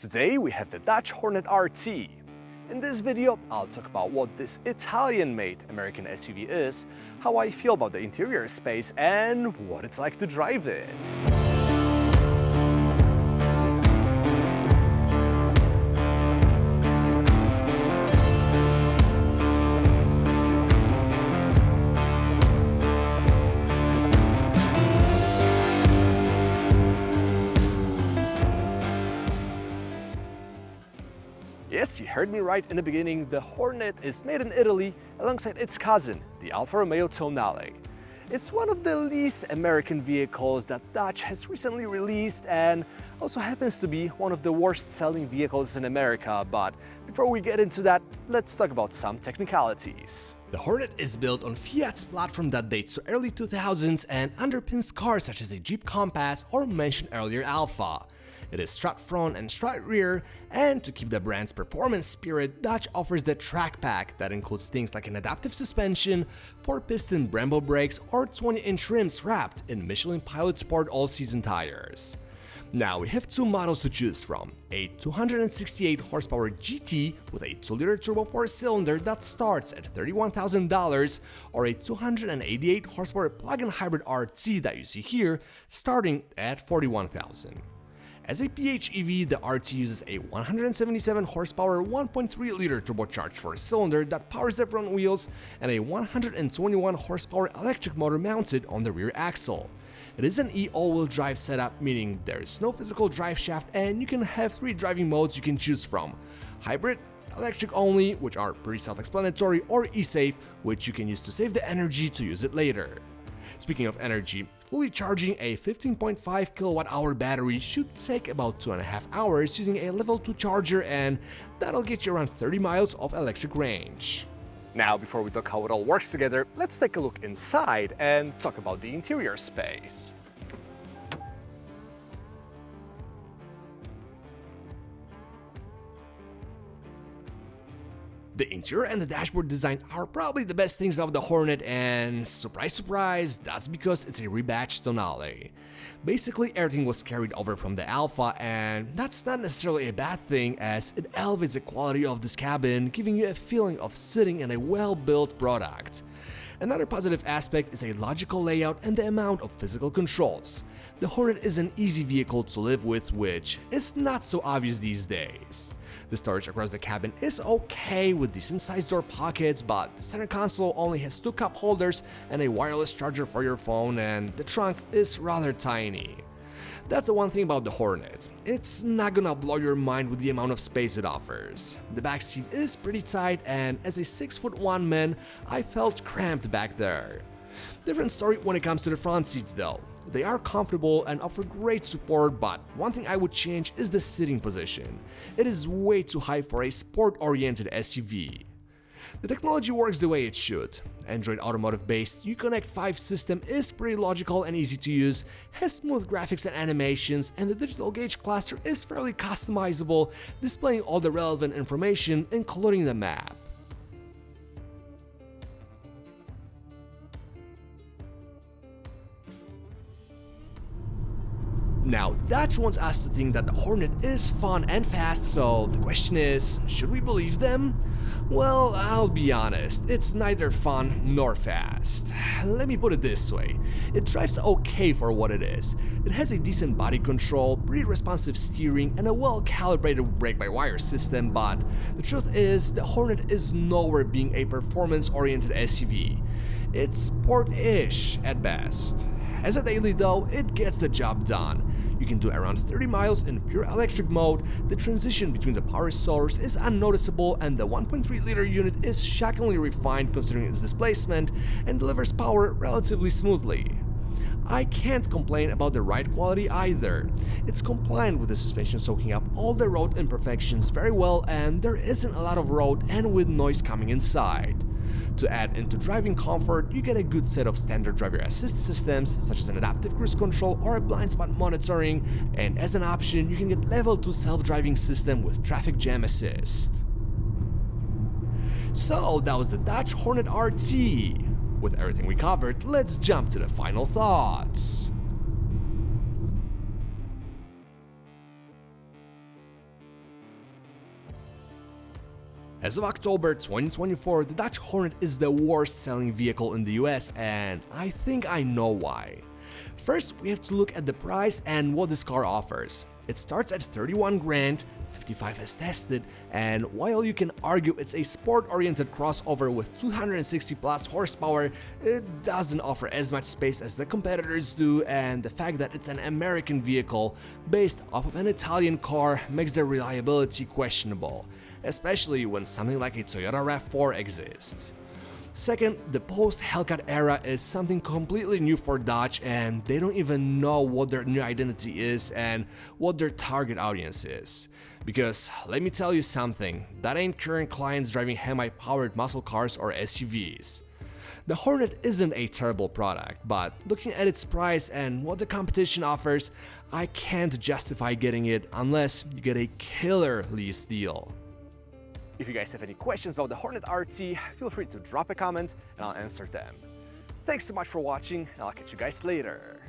Today we have the Dodge Hornet RT. In this video, I'll talk about what this Italian-made American SUV is, how I feel about the interior space, and what it's like to drive it. Yes, you heard me right in the beginning, the Hornet is made in Italy alongside its cousin, the Alfa Romeo Tonale. It's one of the least American vehicles that Dodge has recently released and also happens to be one of the worst selling vehicles in America, but before we get into that, let's talk about some technicalities. The Hornet is built on Fiat's platform that dates to early 2000s and underpins cars such as a Jeep Compass or mentioned earlier Alfa. It is strut front and strut rear, and to keep the brand's performance spirit, Dodge offers the Track Pack that includes things like an adaptive suspension, 4-piston Brembo brakes, or 20-inch rims wrapped in Michelin Pilot Sport all-season tires. Now we have two models to choose from, a 268 horsepower GT with a 2-liter turbo 4-cylinder that starts at $31,000, or a 288 horsepower plug-in hybrid RT that you see here, starting at $41,000. As a PHEV, the RT uses a 177 horsepower 1.3-liter turbocharged 4-cylinder that powers the front wheels and a 121 horsepower electric motor mounted on the rear axle. It is an all-wheel drive setup, meaning there is no physical drive shaft and you can have 3 driving modes you can choose from: hybrid, electric only, which are pretty self-explanatory, or e-save, which you can use to save the energy to use it later. Speaking of energy, fully charging a 15.5 kWh battery should take about 2.5 hours using a level 2 charger, and that'll get you around 30 miles of electric range. Now, before we talk how it all works together, let's take a look inside and talk about the interior space. The interior and the dashboard design are probably the best things of the Hornet, and surprise surprise, that's because it's a rebadged Tonale. Basically everything was carried over from the Alfa, and that's not necessarily a bad thing as it elevates the quality of this cabin, giving you a feeling of sitting in a well-built product. Another positive aspect is a logical layout and the amount of physical controls. The Hornet is an easy vehicle to live with, which is not so obvious these days. The storage across the cabin is okay with decent sized door pockets, but the center console only has 2 cup holders and a wireless charger for your phone, and the trunk is rather tiny. That's the one thing about the Hornet. It's not gonna blow your mind with the amount of space it offers. The back seat is pretty tight, and as a 6'1" man, I felt cramped back there. Different story when it comes to the front seats though. They are comfortable and offer great support, but one thing I would change is the sitting position. It is way too high for a sport-oriented SUV. The technology works the way it should. Android Automotive-based Uconnect 5 system is pretty logical and easy to use, has smooth graphics and animations, and the digital gauge cluster is fairly customizable, displaying all the relevant information, including the map. Now, Dodge wants us to think that the Hornet is fun and fast, so the question is, should we believe them? Well, I'll be honest, it's neither fun nor fast. Let me put it this way, it drives okay for what it is. It has a decent body control, pretty responsive steering, and a well-calibrated brake-by-wire system, but the truth is, the Hornet is nowhere being a performance-oriented SUV. It's sport-ish at best. As a daily though, it gets the job done. You can do around 30 miles in pure electric mode, the transition between the power source is unnoticeable, and the 1.3-liter unit is shockingly refined considering its displacement and delivers power relatively smoothly. I can't complain about the ride quality either. It's compliant with the suspension soaking up all the road imperfections very well, and there isn't a lot of road and with noise coming inside. To add into driving comfort, you get a good set of standard driver assist systems such as an adaptive cruise control or a blind spot monitoring, and as an option you can get level 2 self-driving system with traffic jam assist. So that was the Dodge Hornet RT. With everything we covered, let's jump to the final thoughts. As of October 2024, the Dodge Hornet is the worst selling vehicle in the US, and I think I know why. First, we have to look at the price and what this car offers. It starts at 31 grand, 55 has tested, and while you can argue it's a sport-oriented crossover with 260 plus horsepower, it doesn't offer as much space as the competitors do, and the fact that it's an American vehicle based off of an Italian car makes the reliability questionable, especially when something like a Toyota RAV4 exists. Second, the post-Hellcat era is something completely new for Dodge, and they don't even know what their new identity is and what their target audience is. Because, let me tell you something, that ain't current clients driving HEMI-powered muscle cars or SUVs. The Hornet isn't a terrible product, but looking at its price and what the competition offers, I can't justify getting it unless you get a killer lease deal. If you guys have any questions about the Hornet RT, feel free to drop a comment and I'll answer them. Thanks so much for watching, and I'll catch you guys later.